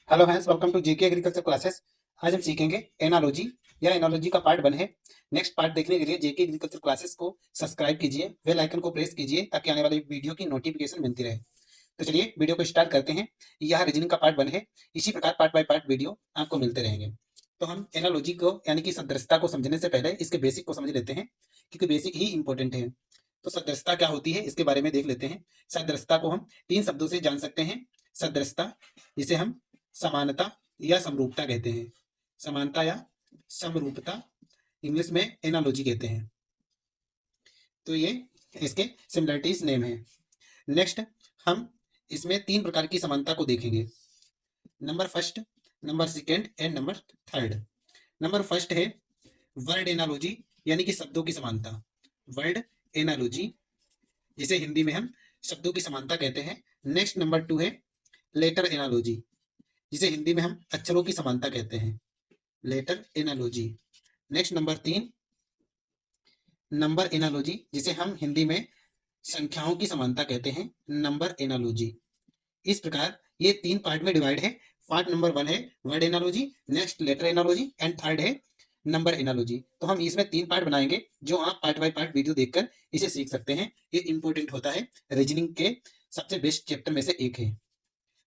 Hello friends, welcome to GK agriculture classes. आज हम सीखेंगे एनालॉजी। यह एनालॉजी का पार्ट 1 है। नेक्स्ट पार्ट देखने के लिए जेके एग्रीकल्चर क्लासेस को सब्सक्राइब कीजिए, बेल आइकन को प्रेस कीजिए ताकि आने वाली वीडियो की नोटिफिकेशन मिलती रहे। तो चलिए वीडियो को स्टार्ट करते हैं। यह रीजनिंग का पार्ट 1 है। इसी प्रकार पार्ट बाय पार्ट वीडियो आपको मिलते रहेंगे। तो हम एनालॉजी को यानी कि सदृशता को समझने से पहले इसके बेसिक को समझ लेते हैं, क्योंकि बेसिक ही इंपॉर्टेंट है। तो सदृशता क्या होती है इसके बारे में देख लेते हैं। सदृशता को हम 3 शब्दों से जान सकते हैं। सदृशता, जिसे हम समानता या समरूपता कहते हैं। समानता या समरूपता, इंग्लिश में एनालॉजी कहते हैं। तो ये इसके सिमिलरिटीज नेम है। नेक्स्ट, हम इसमें 3 प्रकार की समानता को देखेंगे। Number first, number second and number third. Number first है वर्ड एनालॉजी, यानी कि शब्दों की समानता। वर्ड एनालॉजी, जिसे हिंदी में हम शब्दों की समानता कहते हैं। नेक्स्ट नंबर 2 है लेटर एनालॉजी, जिसे हिंदी में हम अक्षरों की समानता कहते हैं। Letter analogy. Next number 3 number analogy, जिसे हम हिंदी में संख्याओं की समानता कहते हैं। Number analogy. इस प्रकार ये 3 पार्ट में डिवाइड है। पार्ट नंबर 1 है word analogy, next letter analogy and third है नंबर एनालॉजी। तो हम इसमें 3 पार्ट बनाएंगे, जो आप पार्ट बाय पार्ट वीडियो देखकर इसे सीख सकते हैं। ये इंपॉर्टेंट होता है, रीजनिंग के सबसे बेस्ट चैप्टर में से एक है।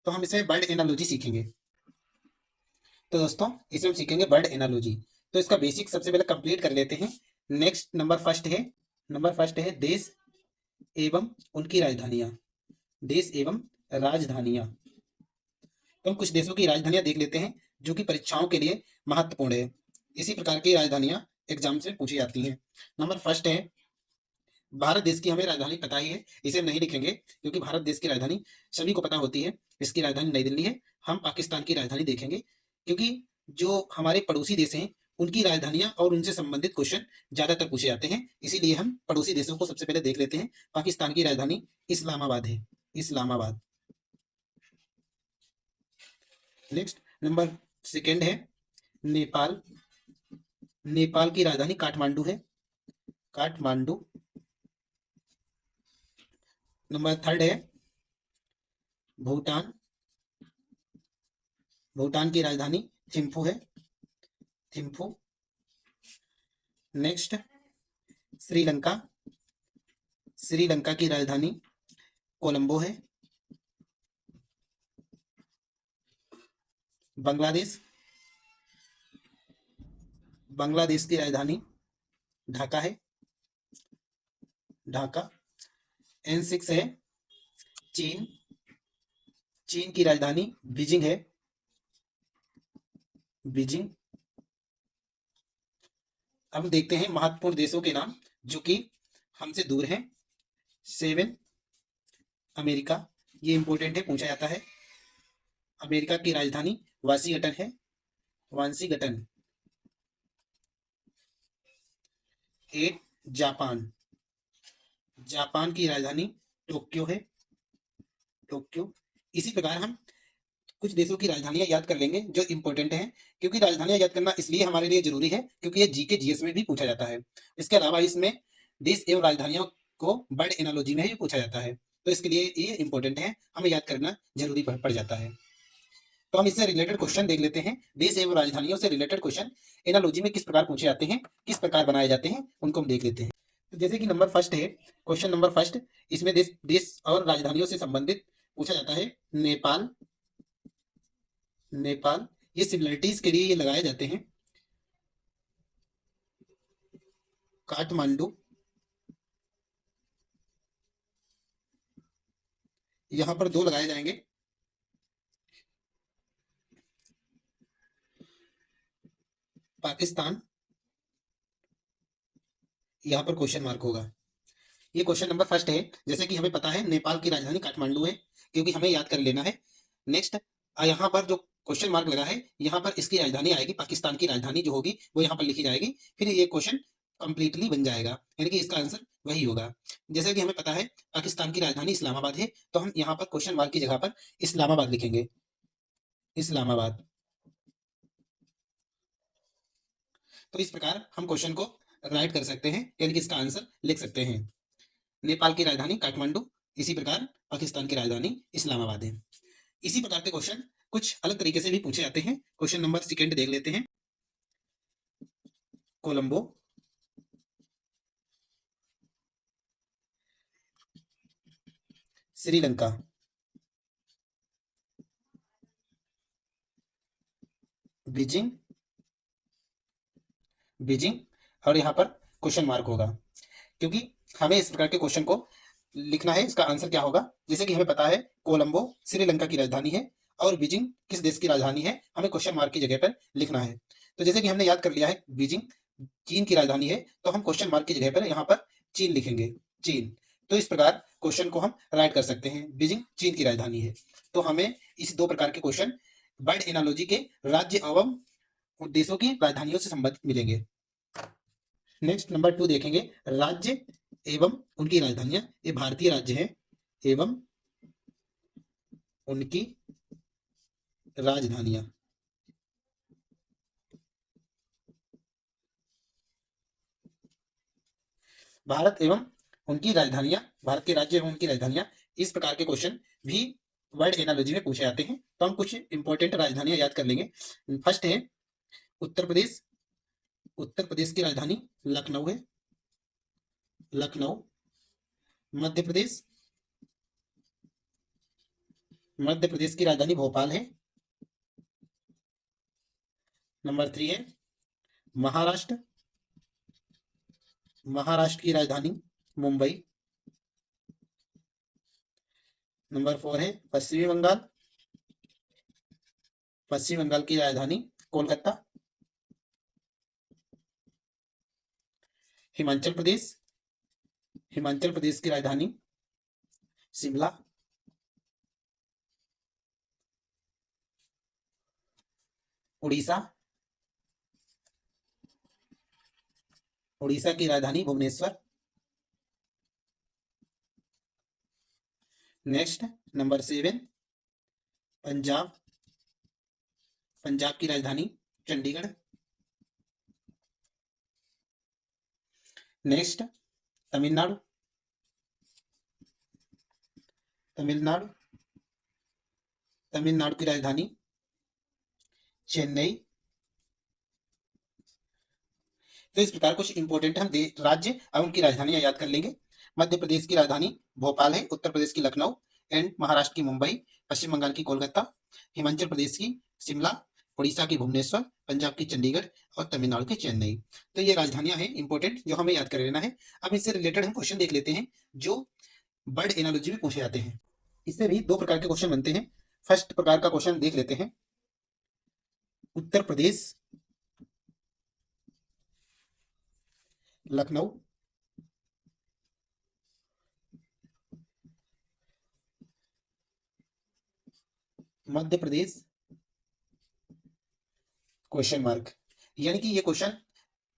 तो हम इसमें वर्ड एनालॉजी सीखेंगे। तो दोस्तों, इसमें हम सीखेंगे वर्ड एनालॉजी। तो इसका बेसिक सबसे पहले कंप्लीट कर लेते हैं। नेक्स्ट नंबर फर्स्ट है देश एवं उनकी राजधानियां। देश एवं राजधानियां। तो हम कुछ देशों की राजधानियां देख लेते हैं, जो कि परीक्षाओं के लिए महत्वपूर्ण है। इसी प्रकार की राजधानियां एग्जाम से पूछी जाती हैं। नंबर फर्स्ट है भारत देश की, हमें राजधानी पता ही है, इसे नहीं लिखेंगे क्योंकि भारत देश की राजधानी सभी को पता होती है। इसकी राजधानी नई दिल्ली है। हम पाकिस्तान की राजधानी देखेंगे, क्योंकि जो हमारे पड़ोसी देश हैं उनकी राजधानियां और उनसे संबंधित क्वेश्चन ज्यादातर पूछे जाते हैं। इसीलिए हम पड़ोसी देशों को सबसे पहले देख लेते हैं। पाकिस्तान की राजधानी इस्लामाबाद है। इस्लामाबाद। नेक्स्ट नंबर सेकेंड है नेपाल। नेपाल की राजधानी काठमांडू है। काठमांडू। नंबर थर्ड है भूटान। भूटान की राजधानी थिम्फू है। थिम्फू। नेक्स्ट श्रीलंका। श्रीलंका की राजधानी कोलंबो है। बांग्लादेश। बांग्लादेश की राजधानी ढाका है। ढाका। N6 है चीन। चीन की राजधानी बीजिंग है। बीजिंग। अब देखते हैं महत्वपूर्ण देशों के नाम जो कि हमसे दूर हैं। 7 अमेरिका। ये इंपॉर्टेंट है, पूछा जाता है। अमेरिका की राजधानी वाशिंगटन है। वाशिंगटन। 8 जापान। जापान की राजधानी टोक्यो है। टोक्यो। इसी प्रकार हम कुछ देशों की राजधानियां याद कर लेंगे जो इंपॉर्टेंट हैं, क्योंकि राजधानियां याद करना इसलिए हमारे लिए जरूरी है क्योंकि ये जीके जीएस में भी पूछा जाता है। इसके अलावा इसमें देश एवं राजधानियों को वर्ड एनालॉजी में भी पूछा जाता है। तो इसके लिए ये इंपॉर्टेंट है, हमें याद करना जरूरी पड़ जाता है। तो हम इससे रिलेटेड क्वेश्चन देख लेते हैं। देश एवं राजधानियों से रिलेटेड क्वेश्चन एनालॉजी में किस प्रकार पूछे जाते हैं, किस प्रकार बनाए जाते हैं, उनको हम देख लेते हैं। तो जैसे कि नंबर फर्स्ट है, क्वेश्चन नंबर फर्स्ट, इसमें देश देश और राजधानियों से संबंधित पूछा जाता है। नेपाल। नेपाल। ये सिमिलरिटीज के लिए ये लगाए जाते हैं। काठमांडू। यहां पर 2 लगाए जाएंगे। पाकिस्तान। यहां पर क्वेश्चन मार्क होगा। ये क्वेश्चन नंबर फर्स्ट है। जैसे कि हमें पता है नेपाल की राजधानी काठमांडू है, क्योंकि हमें याद कर लेना है। नेक्स्ट, यहाँ पर जो क्वेश्चन मार्क लगा है, यहाँ पर इसकी राजधानी आएगी, पाकिस्तान की राजधानी जो होगी वो यहाँ पर लिखी जाएगी। फिर ये क्वेश्चन कंप्लीटली बन जाएगा, यानी कि इसका आंसर वही होगा। जैसे कि हमें पता है पाकिस्तान की राजधानी इस्लामाबाद है, तो हम यहाँ पर क्वेश्चन मार्क की जगह पर इस्लामाबाद लिखेंगे। इस्लामाबाद। तो इस प्रकार हम क्वेश्चन को राइट कर सकते हैं, यानी कि इसका आंसर लिख सकते हैं। नेपाल की राजधानी काठमांडू, इसी प्रकार पाकिस्तान की राजधानी इस्लामाबाद है। इसी प्रकार के क्वेश्चन कुछ अलग तरीके से भी पूछे जाते हैं। क्वेश्चन नंबर सेकंड देख लेते हैं। कोलंबो, श्रीलंका, बीजिंग, बीजिंग, और यहाँ पर क्वेश्चन मार्क होगा, क्योंकि हमें इस प्रकार के क्वेश्चन को लिखना है। इसका आंसर क्या होगा? जैसे कि हमें पता है कोलंबो श्रीलंका की राजधानी है और बीजिंग किस देश की राजधानी है, हमें क्वेश्चन मार्क की जगह पर लिखना है। तो जैसे कि हमने याद कर लिया है बीजिंग चीन की राजधानी है, तो हम क्वेश्चन मार्क की जगह पर यहाँ पर चीन लिखेंगे, चीन। तो इस प्रकार क्वेश्चन को हम राइट कर सकते हैं, बीजिंग चीन की राजधानी है। तो हमें इस दो प्रकार के क्वेश्चन वर्ड एनालॉजी के राज्य एवं देशों की राजधानियों से संबंधित मिलेंगे। नेक्स्ट नंबर 2 देखेंगे, राज्य एवं उनकी राजधानियां। ये भारतीय राज्य है एवं उनकी राजधानियां। भारत एवं उनकी राजधानियां, भारत के राज्य एवं उनकी राजधानियां, इस प्रकार के क्वेश्चन भी वर्ड एनालॉजी में पूछे जाते हैं। तो हम कुछ इंपॉर्टेंट राजधानियां याद कर लेंगे। फर्स्ट है उत्तर प्रदेश। उत्तर प्रदेश की राजधानी लखनऊ है, लखनऊ। मध्य प्रदेश, मध्य प्रदेश की राजधानी भोपाल है। नंबर 3 है महाराष्ट्र। महाराष्ट्र की राजधानी मुंबई। नंबर 4 है पश्चिमी बंगाल। पश्चिम बंगाल की राजधानी कोलकाता। हिमाचल प्रदेश, हिमाचल प्रदेश की राजधानी शिमला। उड़ीसा, उड़ीसा की राजधानी भुवनेश्वर। Next number 7 Punjab. पंजाब की राजधानी चंडीगढ़। नेक्स्ट तमिलनाडु। तमिलनाडु, तमिलनाडु की राजधानी चेन्नई। तो इस प्रकार कुछ इंपॉर्टेंट हम राज्य और उनकी राजधानियां याद कर लेंगे। मध्य प्रदेश की राजधानी भोपाल है, उत्तर प्रदेश की लखनऊ एंड महाराष्ट्र की मुंबई, पश्चिम बंगाल की कोलकाता, हिमाचल प्रदेश की शिमला, उड़ीसा की भुवनेश्वर, पंजाब की चंडीगढ़ और तमिलनाडु की चेन्नई। तो ये राजधानियां हैं इंपॉर्टेंट, जो हमें याद कर लेना है। अब इससे रिलेटेड हम क्वेश्चन देख लेते हैं जो वर्ड एनालॉजी में पूछे जाते हैं। इससे भी दो प्रकार के क्वेश्चन बनते हैं। फर्स्ट प्रकार का क्वेश्चन देख लेते हैं। Uttar Pradesh, Lucknow, Madhya Pradesh, question mark. यानी कि ये क्वेश्चन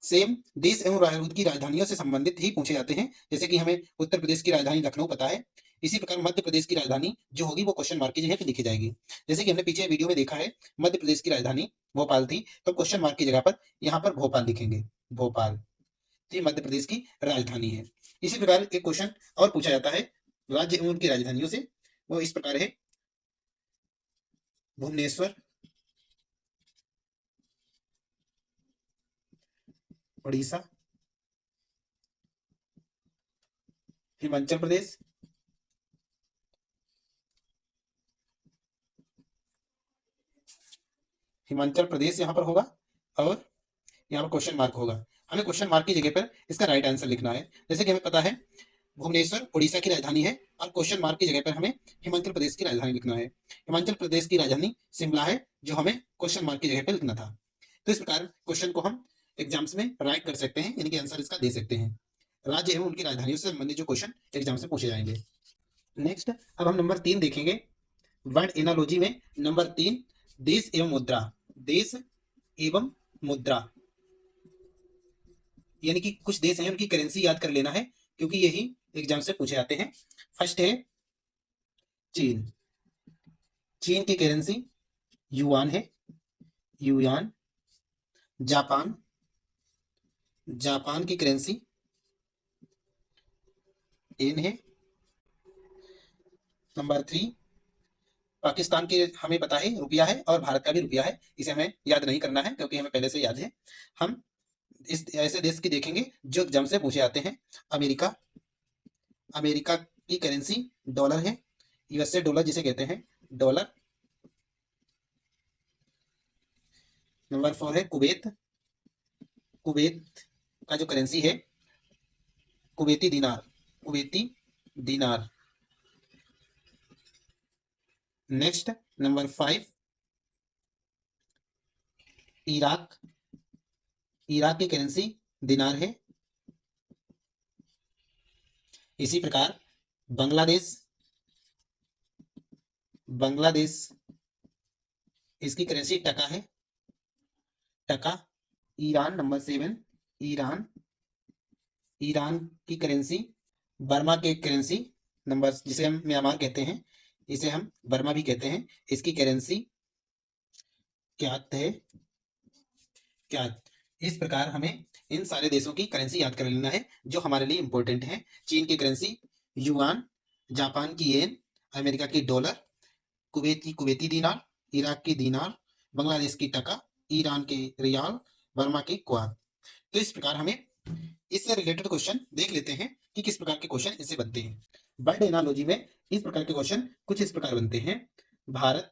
सेम देश एवं उनकी राजधानियों से संबंधित ही पूछे जाते हैं। जैसे कि हमें उत्तर प्रदेश की राजधानी लखनऊ पता है, इसी प्रकार मध्य प्रदेश की राजधानी जो होगी वो क्वेश्चन मार्क की जगह पे लिखी जाएगी। जैसे कि हमने पीछे वीडियो में देखा है, मध्य प्रदेश की राजधानी भोपाल थी, तो क्वेश्चन मार्क की जगह पर यहाँ पर भोपाल लिखेंगे, भोपाल। तो ये मध्य प्रदेश की राजधानी है। इसी प्रकार एक क्वेश्चन और पूछा जाता है राज्य एवं उनकी राजधानियों से, वो इस प्रकार है भुवनेश्वर, उड़ीसा, हिमाचल प्रदेश, हिमाचल प्रदेश यहाँ पर होगा और यहाँ पर क्वेश्चन मार्क होगा। हमें क्वेश्चन मार्क की जगह पर इसका राइट आंसर लिखना है। जैसे कि हमें पता है भुवनेश्वर उड़ीसा की राजधानी है और क्वेश्चन मार्क की जगह पर हमें हिमाचल प्रदेश की राजधानी लिखना है। हिमाचल प्रदेश की राजधानी शिमला है, जो हमें क्वेश्चन मार्क की जगह पर लिखना था। तो इस प्रकार क्वेश्चन को हम एग्जाम्स में राइट कर सकते हैं, यानी कि आंसर इसका दे सकते हैं। राज्य एवं उनकी राजधानियों से संबंधित जो क्वेश्चन एग्जाम से पूछे जाएंगे। नेक्स्ट अब हम नंबर 3 देखेंगे। वर्ड एनालॉजी में नंबर 3 देश एवं मुद्रा। देश एवं मुद्रा, यानी कि कुछ देश हैं उनकी करेंसी याद कर लेना है, क्योंकि यही एग्जाम से पूछे जाते हैं। फर्स्ट है चीन। चीन की करेंसी युआन है, युआन। जापान, जापान की करेंसी येन है। नंबर 3 पाकिस्तान के हमें पता है रुपया है और भारत का भी रुपया है, इसे हमें याद नहीं करना है क्योंकि हमें पहले से याद है। हम इस ऐसे देश की देखेंगे जो एग्जाम से पूछे आते हैं। अमेरिका, अमेरिका की करेंसी डॉलर है, यूएसए डॉलर जिसे कहते हैं डॉलर। नंबर 4 है कुवैत, कुवैत का जो करेंसी है कुवैती दिनार, कुवैती दिनार। नेक्स्ट नंबर 5 इराक, इराक की करेंसी दिनार है। इसी प्रकार बांग्लादेश, बांग्लादेश इसकी करेंसी टका है, टका। ईरान नंबर 7, ईरान, ईरान की करेंसी बर्मा के करेंसी नंबर, जिसे हम म्यांमार कहते हैं, इसे हम बर्मा भी कहते हैं, इसकी करेंसी क्यात है, क्यात। इस प्रकार हमें इन सारे देशों की करेंसी याद कर लेना है जो हमारे लिए इंपॉर्टेंट है। चीन की करेंसी युआन, जापान की येन, अमेरिका की डॉलर, कुवैत की कुवैती दीनार, इराक की दीनार, बांग्लादेश की टका, ईरान के रियाल, बर्मा की क्वात। तो इस प्रकार हमें इससे रिलेटेड क्वेश्चन देख लेते हैं कि किस प्रकार के क्वेश्चन इससे बनते हैं। वर्ड एनालॉजी में इस प्रकार के क्वेश्चन कुछ इस प्रकार बनते हैं। भारत,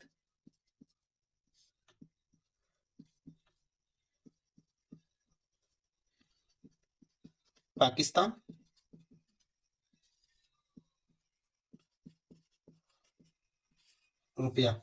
पाकिस्तान, रुपया।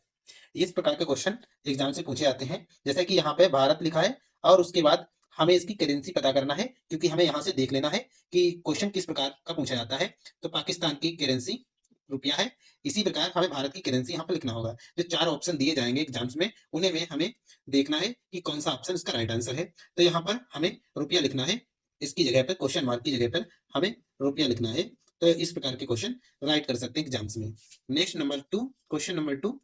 इस प्रकार के क्वेश्चन एग्जाम से पूछे जाते हैं। जैसे कि यहाँ पे भारत लिखा है और उसके बाद हमें इसकी करेंसी पता करना है, क्योंकि हमें यहाँ से देख लेना है कि क्वेश्चन किस प्रकार का पूछा जाता है। तो पाकिस्तान की करेंसी रुपया है। इसी प्रकार हमें भारत की करेंसी यहाँ पर लिखना होगा। जो 4 ऑप्शन दिए जाएंगे एग्जाम्स में, उन्हें में हमें देखना है कि कौन सा ऑप्शन इसका राइट आंसर है। तो यहाँ पर हमें रुपया लिखना है, इसकी जगह पर क्वेश्चन मार्क की जगह पर हमें रुपया लिखना है। तो इस प्रकार के क्वेश्चन राइट कर सकते हैं एग्जाम्स में। नेक्स्ट नंबर 2, क्वेश्चन नंबर 2,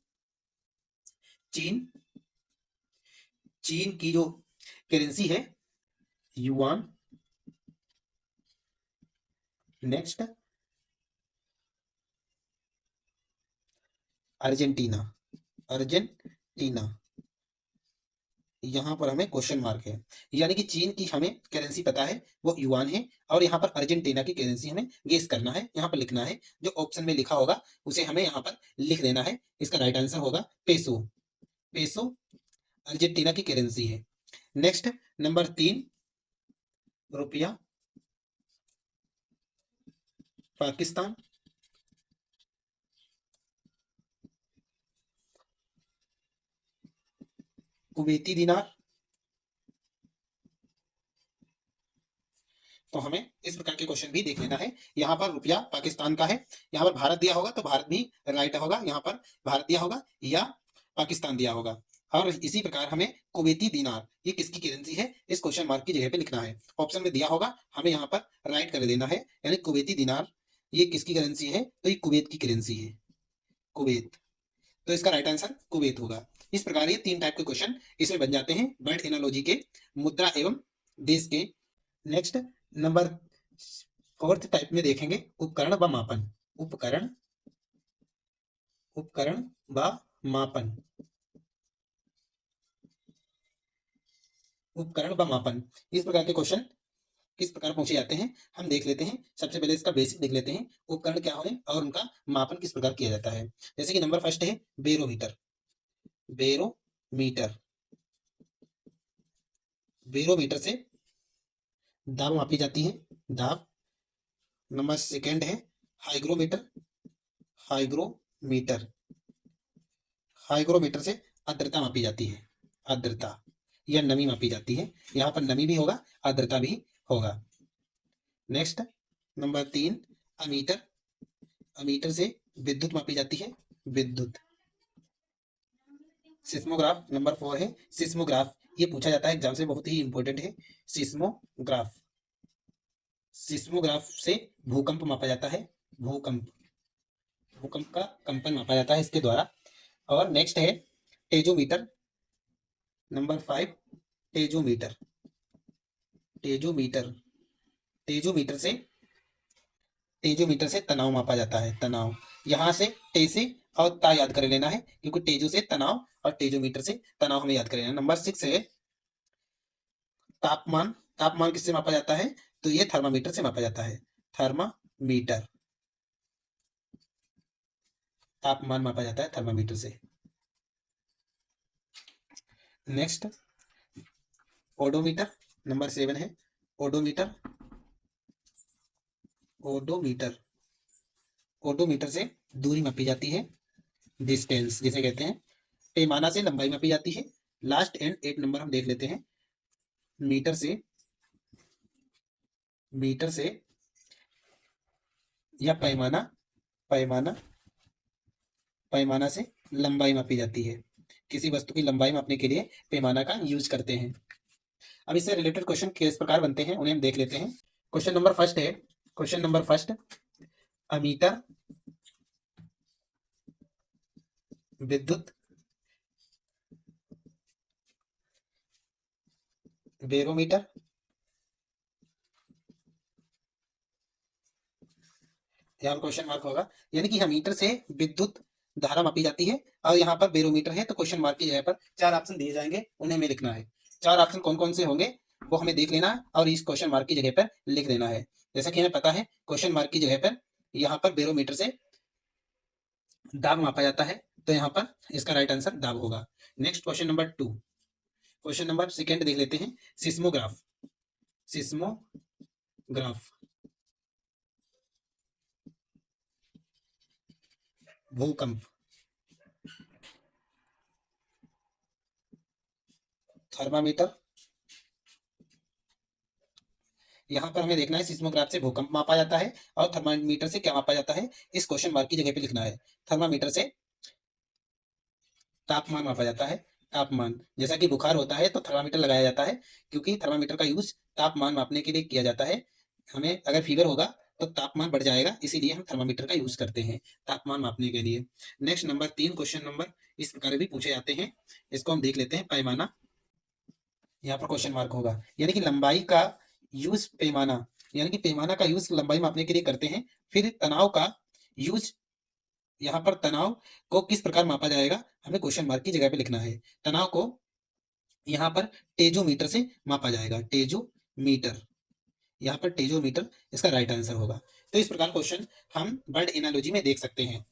चीन, चीन की जो करेंसी है युआन। नेक्स्ट अर्जेंटीना, अर्जेंटीना, यहां पर हमें क्वेश्चन मार्क है, यानी कि चीन की हमें करेंसी पता है वो युआन है, और यहाँ पर अर्जेंटीना की करेंसी हमें गेस करना है, यहाँ पर लिखना है। जो ऑप्शन में लिखा होगा उसे हमें यहाँ पर लिख देना है। इसका राइट आंसर होगा पेसो, पेसो अर्जेंटीना की करेंसी है। नेक्स्ट नंबर 3 रुपया, पाकिस्तान, कुवैती दिनार। तो हमें इस प्रकार के क्वेश्चन भी देख लेना है। यहाँ पर रुपया पाकिस्तान का है, यहाँ पर भारत दिया होगा तो भारत भी राइट होगा, यहाँ पर भारत दिया होगा या पाकिस्तान दिया होगा। और इसी प्रकार हमें कुवैती दिनार ये किसकी करेंसी है, इस क्वेश्चन मार्क की जगह पे लिखना है। ऑप्शन में दिया होगा, हमें यहाँ पर राइट कर देना है। यानी कुवैती दिनार ये किसकी करेंसी है, तो ये कुवैत की करेंसी है, कुवैत। तो इसका राइट आंसर कुवैत होगा। इस प्रकार ये 3 टाइप के क्वेश्चन इसमें बन जाते हैं वर्ड एनालॉजी के, मुद्रा एवं देश के। नेक्स्ट नंबर 4th टाइप में देखेंगे उपकरण व मापन, उपकरण, उपकरण व मापन, उपकरण व मापन। इस प्रकार के क्वेश्चन किस प्रकार पूछे जाते हैं हम देख लेते हैं। सबसे पहले इसका बेसिक देख लेते हैं, उपकरण क्या है और उनका मापन किस प्रकार किया जाता है। जैसे कि नंबर 1 है बेरोमीटर, बेरोमीटर, बेरोमीटर से दाब मापी जाती है, दाब। नंबर 2 है हाइग्रोमीटर, हाइग्रोमीटर, हाइग्रोमीटर से आर्द्रता मापी जाती है, आर्द्रता या नमी मापी जाती है। यहाँ पर नमी भी होगा, आर्द्रता भी होगा। नेक्स्ट नंबर 3 अमीटर, अमीटर से विद्युत मापी जाती है, विद्युत। सिस्मोग्राफ नंबर 4 है, सिस्मोग्राफ ये पूछा जाता है एग्जाम से, बहुत ही इंपॉर्टेंट है। सिस्मोग्राफ, सिस्मोग्राफ से भूकंप मापा जाता है, भूकंप, भूकंप का कंपन मापा जाता है इसके द्वारा। और नेक्स्ट है टेजोमीटर, नंबर 5 टेजोमीटर, टेजोमीटर, टेजोमीटर से, टेजोमीटर से तनाव मापा जाता है, तनाव यहाँ से टे से और ता याद कर लेना है, क्योंकि टेजो से तनाव और टेजोमीटर से तनाव हमें याद कर लेना है। नंबर 6 है तापमान। तापमान किससे मापा जाता है? तो ये थर्मामीटर से मापा जाता है। थर्मामीटर, तापमान मापा जाता है थर्मामीटर से। नेक्स्ट ओडोमीटर, नंबर 7 है ओडोमीटर। ओडोमीटर, ओडोमीटर से दूरी मापी जाती है, डिस्टेंस जिसे कहते हैं। पैमाना से लंबाई मापी जाती है। लास्ट एंड 8 नंबर हम देख लेते हैं। मीटर से, मीटर से या पैमाना, पैमाना, पैमाना से लंबाई मापी जाती है। किसी वस्तु की लंबाई मापने के लिए पैमाना का यूज करते हैं। अब इससे रिलेटेड क्वेश्चन किस प्रकार बनते हैं उन्हें हम देख लेते हैं। क्वेश्चन नंबर फर्स्ट है, क्वेश्चन नंबर फर्स्ट, अमीटर, विद्युत, बैरोमीटर, यहाँ क्वेश्चन मार्क होगा, यानी कि मीटर से विद्युत धारा मापी जाती है और यहाँ पर बैरोमीटर है, तो क्वेश्चन मार्क की जगह पर 4 ऑप्शन दिए जाएंगे, उन्हें हमें लिखना है। 4 ऑप्शन कौन कौन से होंगे वो हमें देख लेना है और इस क्वेश्चन मार्क की जगह पर लिख देना है। जैसा कि हमें पता है क्वेश्चन मार्क की जगह पर यहाँ पर बैरोमीटर से दाब मापा जाता है, तो यहाँ पर इसका राइट आंसर दाब होगा। Next question number 2, question number second देख लेते हैं। सिस्मोग्राफ, सिस्मोग्राफ, भूकंप, थर्मामीटर, यहाँ पर हमें देखना है सिस्मोग्राफ से भूकंप मापा जाता है और थर्मामीटर से क्या मापा जाता है, इस क्वेश्चन मार्क की जगह पे लिखना है। थर्मामीटर से तापमान मापा जाता है। तापमान, जैसा कि बुखार होता है तो थर्मामीटर लगाया जाता है, क्योंकि थर्मामीटर का यूज तापमान मापने के लिए किया जाता है। हमें अगर फीवर होगा तो तापमान बढ़ जाएगा, इसीलिए हम थर्मामीटर का यूज करते हैं तापमान मापने के लिए। नेक्स्ट नंबर 3, क्वेश्चन नंबर इस प्रकार भी पूछे जाते हैं, इसको हम देख लेते हैं। पैमाना, यहाँ पर क्वेश्चन मार्क होगा, यानी कि लंबाई का यूज पैमाना, यानी कि पैमाना का यूज लंबाई मापने के लिए करते हैं। फिर तनाव का यूज, यहाँ पर तनाव को किस प्रकार मापा जाएगा हमें क्वेश्चन मार्क की जगह पे लिखना है। तनाव को यहाँ पर टेजोमीटर से मापा जाएगा, टेजोमीटर, यहाँ पर टेजोमीटर इसका राइट आंसर होगा। तो इस प्रकार क्वेश्चन हम वर्ड एनालॉजी में देख सकते हैं।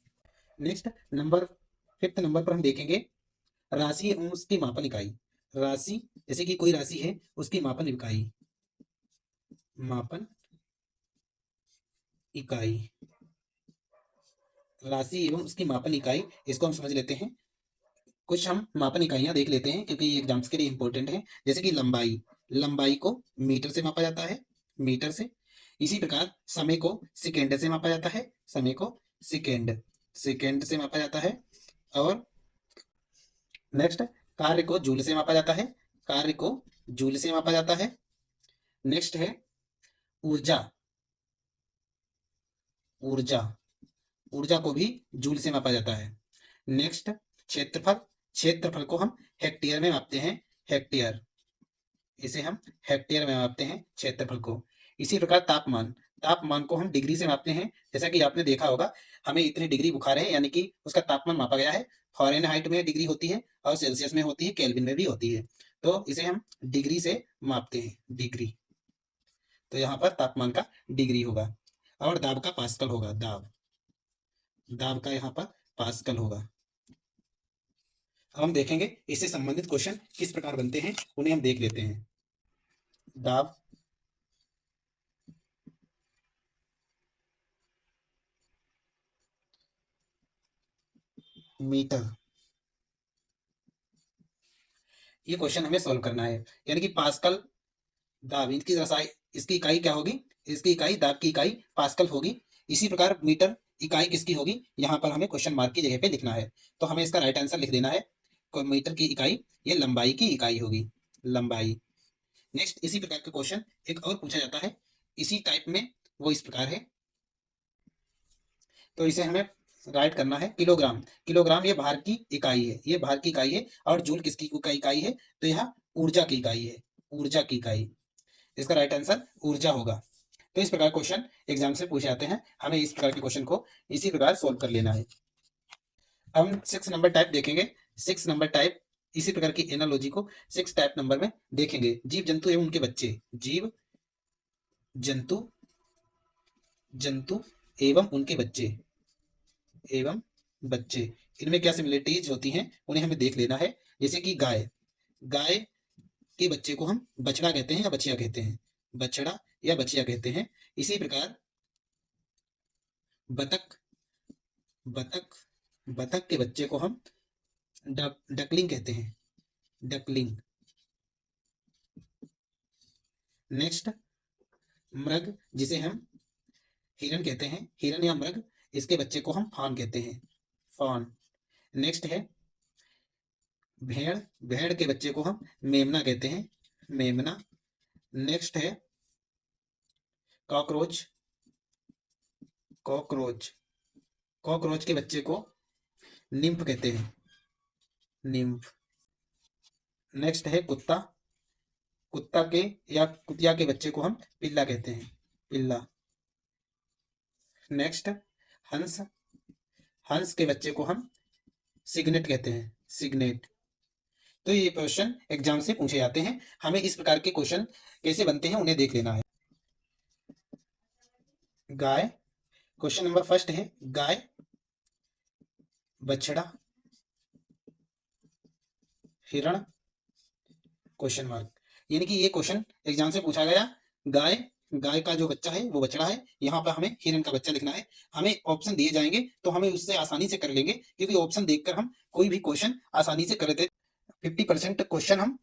नेक्स्ट नंबर 5th नंबर पर हम देखेंगे राशि एवं उसकी मापन इकाई। राशि, जैसे कि कोई राशि है उसकी मापन इकाई, मापन इकाई, राशि एवं उसकी मापन इकाई, इसको हम समझ लेते हैं। कुछ हम मापन इकाइयां देख लेते हैं क्योंकि ये एग्जाम्स के लिए इंपॉर्टेंट है। जैसे कि लंबाई, लंबाई को मीटर से मापा जाता है, मीटर से। इसी प्रकार समय को सेकेंड से मापा जाता है, समय को सेकेंड, सेकेंड से मापा जाता है। और नेक्स्ट कार्य को जूल से मापा जाता है, कार्य को जूल से मापा जाता है। नेक्स्ट है ऊर्जा, ऊर्जा, ऊर्जा को भी जूल से मापा जाता है। नेक्स्ट क्षेत्रफल, क्षेत्रफल को हम हेक्टेयर में मापते हैं, हेक्टेयर, इसे हम हेक्टेयर में मापते हैं क्षेत्रफल को। इसी प्रकार तापमान, तापमान को हम डिग्री से मापते हैं। जैसा कि आपने देखा होगा हमें इतने डिग्री बुखार है, यानी कि उसका तापमान मापा गया है। फ़ारेनहाइट में डिग्री होती है और सेल्सियस में होती है, केल्विन में भी होती है, तो इसे हम डिग्री से मापते हैं, डिग्री। तो यहाँ पर तापमान का डिग्री होगा और दाब का पास्कल होगा, दाब, दाब का यहाँ पर पास्कल होगा। अब हम देखेंगे इससे संबंधित क्वेश्चन किस प्रकार बनते हैं, उन्हें हम देख लेते हैं। दाब, मीटर, ये क्वेश्चन हमें सॉल्व करना है। यानी कि पास्कल, दाब, इनकी रसाई, इसकी इकाई क्या होगी, इसकी इकाई, दाब की इकाई पास्कल होगी। इसी प्रकार मीटर इकाई किसकी होगी, यहाँ पर हमें क्वेश्चन मार्क की जगह पे लिखना है। तो हमें इसका राइट आंसर लिख देना है। मीटर की इकाई ये लंबाई की इकाई होगी, लंबाई। नेक्स्ट इसी प्रकार का क्वेश्चन एक और पूछा जाता है इसी टाइप में, वो इस प्रकार है। तो इसे हमें राइट करना है किलोग्राम। किलोग्राम ये भार की इकाई है, ये भार की इकाई है। और जूल किसकी इकाई है, तो यह ऊर्जा की इकाई है, ऊर्जा की इकाई। इसका राइट आंसर ऊर्जा होगा। तो इस प्रकार क्वेश्चन एग्जाम से पूछे जाते हैं, हमें इस प्रकार के क्वेश्चन को इसी प्रकार सोल्व कर लेना है। हम 6 नंबर टाइप देखेंगे। 6 नंबर टाइप इसी प्रकार की एनालॉजी को 6 टाइप नंबर में देखेंगे। जीव जंतु एवं उनके बच्चे, जीव जंतु जंतु एवं उनके बच्चे एवं बच्चे, इनमें क्या सिमिलरिटीज होती हैं उन्हें हमें देख लेना है। जैसे कि गाय, गाय के बच्चे को हम बछड़ा कहते हैं या बछिया कहते हैं, बछड़ा या बछिया कहते हैं। इसी प्रकार बतख, बतख बतख के बच्चे को हम डकलिंग कहते हैं, डकलिंग। नेक्स्ट मृग, जिसे हम हिरन कहते हैं, हिरन या मृग, इसके बच्चे को हम फान कहते हैं, फान। नेक्स्ट है भेड़, भेड़ के बच्चे को हम मेमना कहते हैं, मेमना। नेक्स्ट है कॉकरोच, कॉकरोच, कॉकरोच के बच्चे को निम्फ कहते हैं, निम्फ। नेक्स्ट है कुत्ता, कुत्ता के या कुतिया के बच्चे को हम पिल्ला कहते हैं, पिल्ला। नेक्स्ट हंस, हंस के बच्चे को हम सिग्नेट कहते हैं, सिग्नेट। तो ये क्वेश्चन एग्जाम से पूछे जाते हैं, हमें इस प्रकार के क्वेश्चन कैसे बनते हैं उन्हें देख लेना है। गाय, क्वेश्चन नंबर फर्स्ट है गाय, बछड़ा, हिरण, क्वेश्चन मार्क। यानी कि ये क्वेश्चन एग्जाम से पूछा गया। गाय, गाय का जो बच्चा है वो बछड़ा है, यहाँ पर हमें हिरण का बच्चा लिखना है। हमें ऑप्शन दिए जाएंगे तो हमें उससे आसानी से कर लेंगे, क्योंकि ऑप्शन देखकर हम कोई भी क्वेश्चन आसानी से कर लेते। 50% क्वेश्चन हम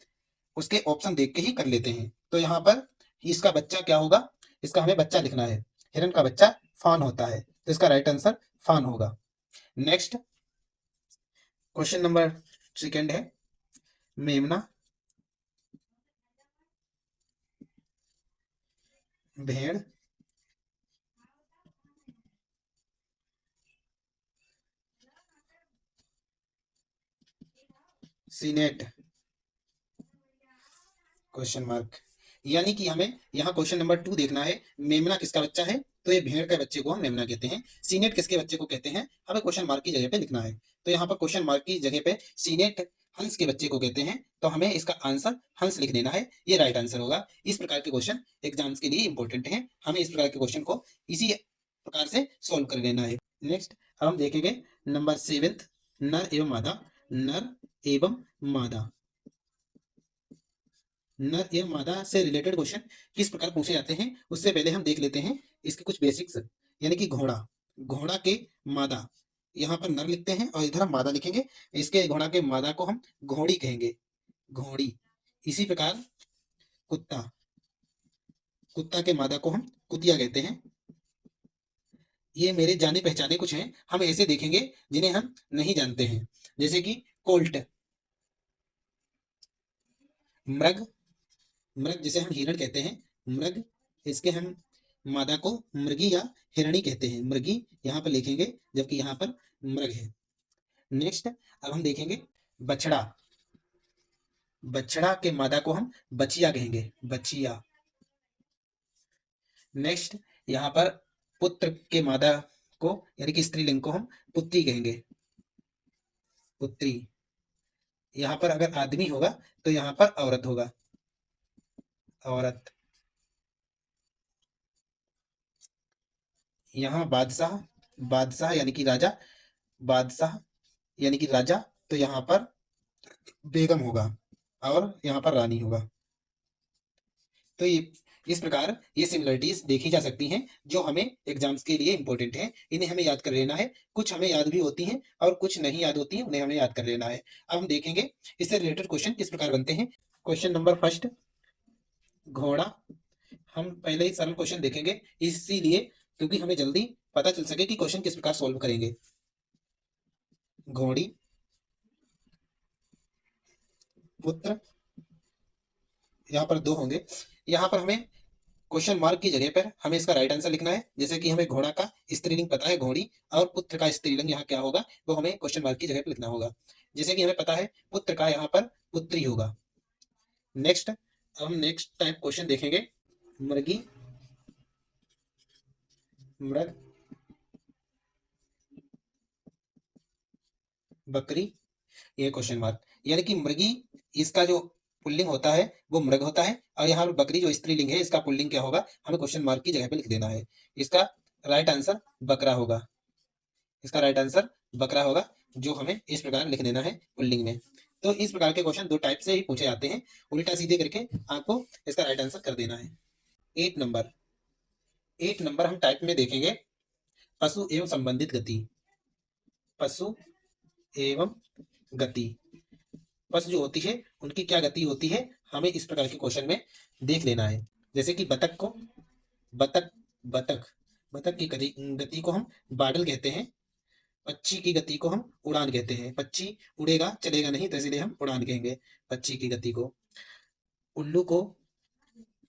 उसके ऑप्शन देख के ही कर लेते हैं। तो यहाँ पर इसका बच्चा क्या होगा, इसका हमें बच्चा लिखना है। हिरन का बच्चा फान होता है, तो इसका राइट आंसर फान होगा। नेक्स्ट क्वेश्चन नंबर सेकेंड है मेमना, भेड़, सीनेट, क्वेश्चन मार्क। यानी कि हमें यहाँ क्वेश्चन नंबर 2 देखना है। मेमना किसका बच्चा है, तो ये भेड़ के बच्चे को हम मेमना कहते हैं। सीनेट किसके बच्चे को कहते हैं, हमें क्वेश्चन मार्क की जगह पे लिखना है। तो यहाँ पर क्वेश्चन मार्क की जगह पे सीनेट हंस के बच्चे को कहते हैं, तो हमें इसका आंसर हंस लिख देना है, ये राइट आंसर होगा। इस प्रकार के क्वेश्चन एग्जाम्स के लिए इंपॉर्टेंट है, हमें इस प्रकार के क्वेश्चन को इसी प्रकार से सोल्व कर लेना है। नेक्स्ट हम देखेंगे नंबर 7, नर एवं मादा, नर एवं मादा। नर एवं मादा से रिलेटेड क्वेश्चन किस प्रकार पूछे जाते हैं उससे पहले हम देख लेते हैं इसके कुछ बेसिक्स। यानी कि घोड़ा, घोड़ा के मादा, यहाँ पर नर लिखते हैं और इधर हम मादा लिखेंगे। इसके घोड़ा के मादा को हम घोड़ी कहेंगे, घोड़ी। इसी प्रकार कुत्ता, कुत्ता के मादा को हम कुतिया कहते हैं। ये मेरे जाने पहचाने कुछ हैं, हम ऐसे देखेंगे जिन्हें हम नहीं जानते हैं। जैसे कि कोल्ट, मृग, मृग जिसे हम हिरण कहते हैं, मृग, इसके हम मादा को मृगी या हिरणी कहते हैं, मृगी यहाँ पर लिखेंगे, जबकि यहाँ पर मृग है। नेक्स्ट अब हम देखेंगे बछड़ा, बछड़ा के मादा को हम बचिया कहेंगे, बचिया। नेक्स्ट यहाँ पर पुत्र के मादा को यानी कि स्त्रीलिंग को हम पुत्री कहेंगे, पुत्री। यहाँ पर अगर आदमी होगा तो यहाँ पर औरत होगा, औरत। यहाँ बादशाह, बादशाह यानी कि राजा, बादशाह यानी कि राजा, तो यहाँ पर बेगम होगा और यहाँ पर रानी होगा। तो ये इस प्रकार ये सिमिलरिटीज देखी जा सकती हैं जो हमें एग्जाम्स के लिए इंपॉर्टेंट है, इन्हें हमें याद कर लेना है। कुछ हमें याद भी होती हैं और कुछ नहीं याद होती हैं, उन्हें हमें याद कर लेना है। अब हम देखेंगे इससे रिलेटेड क्वेश्चन किस प्रकार बनते हैं। क्वेश्चन नंबर फर्स्ट घोड़ा, हम पहले ही सरल क्वेश्चन देखेंगे इसीलिए, क्योंकि हमें जल्दी पता चल सके कि क्वेश्चन किस प्रकार सॉल्व करेंगे। घोड़ी, पुत्र, यहाँ पर दो होंगे। यहाँ पर हमें क्वेश्चन मार्क की जगह पर हमें इसका राइट आंसर लिखना है। जैसे कि हमें घोड़ा का स्त्रीलिंग पता है घोड़ी, और पुत्र का स्त्रीलिंग यहाँ क्या होगा वो हमें क्वेश्चन मार्क की जगह पर लिखना होगा। जैसे कि हमें पता है पुत्र का यहाँ पर पुत्री होगा। नेक्स्ट, अब हम नेक्स्ट टाइप क्वेश्चन देखेंगे मुर्गी, मृग, बकरी, ये क्वेश्चन मार्क। यानी कि मृगी, इसका जो पुल्लिंग होता है वो मृग होता है, और यहाँ पर बकरी जो स्त्रीलिंग है इसका पुल्लिंग क्या होगा, हमें क्वेश्चन मार्क की जगह पे लिख देना है। इसका राइट आंसर बकरा होगा। इसका राइट आंसर बकरा होगा, जो हमें इस प्रकार लिख देना है पुल्लिंग में। तो इस प्रकार के क्वेश्चन दो टाइप से ही पूछे जाते हैं, उल्टा सीधे करके आपको इसका राइट आंसर कर देना है। 8 नंबर, 8 नंबर हम टाइप में देखेंगे, पशु एवं संबंधित गति। पशु एवं गति, पशु जो होती है उनकी क्या गति होती है, हमें इस प्रकार के क्वेश्चन में देख लेना है। जैसे कि बतख को, बतख, बतख, बतख की गति को हम बादल कहते हैं। पक्षी की गति को हम उड़ान कहते हैं। पक्षी उड़ेगा चलेगा नहीं, तो इसलिए हम उड़ान कहेंगे पक्षी की गति को। उल्लू को,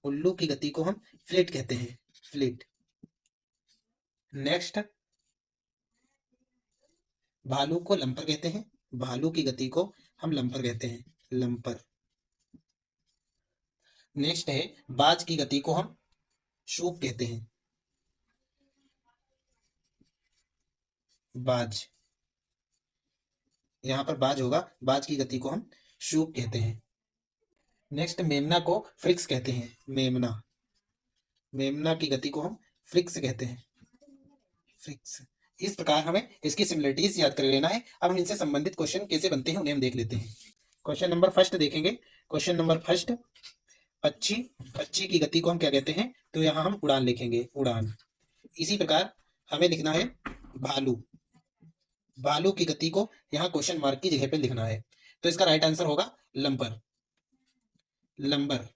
उल्लू की गति को हम फ्लिट कहते हैं, फ्लिट। नेक्स्ट, भालू को लंपर कहते हैं। भालू की गति को हम लंपर कहते हैं, लंपर। नेक्स्ट है, बाज की गति को हम शूप कहते हैं, बाज। यहाँ पर बाज होगा, बाज की गति को हम शूप कहते हैं। नेक्स्ट, मेमना को फ्रिक्स कहते हैं, मेमना। मेमना की गति को हम फ्रिक्स कहते हैं, फ्रिक्स। इस प्रकार हमें इसकी सिमिलरिटीज याद कर लेना है। अब हम इनसे संबंधित क्वेश्चन कैसे बनते हैं उन्हें हम देख लेते हैं। क्वेश्चन नंबर फर्स्ट देखेंगे। क्वेश्चन नंबर फर्स्ट, पक्षी, पक्षी की गति को हम क्या कहते हैं, तो यहाँ हम उड़ान लिखेंगे, उड़ान। इसी प्रकार हमें लिखना है भालू, भालू की गति को यहाँ क्वेश्चन मार्क की जगह पे लिखना है, तो इसका राइट आंसर होगा लंपर, लंबर।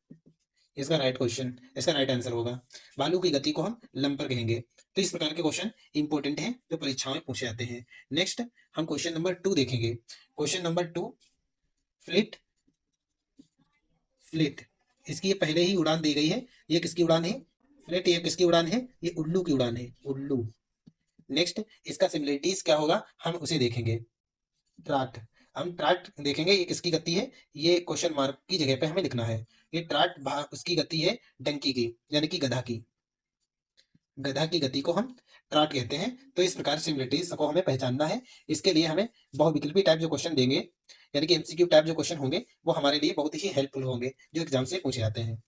इसका राइट आंसर होगा, भालू की गति को हम लंपर कहेंगे। तो इस प्रकार के क्वेश्चन इंपॉर्टेंट हैं जो परीक्षाओं में पूछे जाते हैं। नेक्स्ट हम क्वेश्चन नंबर 2 देखेंगे। Question number 2, fleet, fleet. इसकी ये पहले ही उड़ान दी गई है, ये किसकी उड़ान है, फ्लिट। ये किसकी उड़ान है, ये उल्लू की उड़ान है, उल्लू। नेक्स्ट, इसका सिमिलरिटीज क्या होगा हम उसे देखेंगे। ट्राट, हम ट्राट देखेंगे, ये किसकी गति है, ये क्वेश्चन मार्क की जगह पे हमें लिखना है। ये ट्राट उसकी गति है डंकी की, यानी कि गधा की। गधा की गति को हम ट्राट कहते हैं। तो इस प्रकार सिमिलरिटीज को हमें पहचानना है। इसके लिए हमें बहुविकल्पी टाइप जो क्वेश्चन देंगे, यानी कि एमसीक्यू टाइप जो क्वेश्चन होंगे, वो हमारे लिए बहुत ही हेल्पफुल होंगे, जो एग्जाम से पूछे जाते हैं।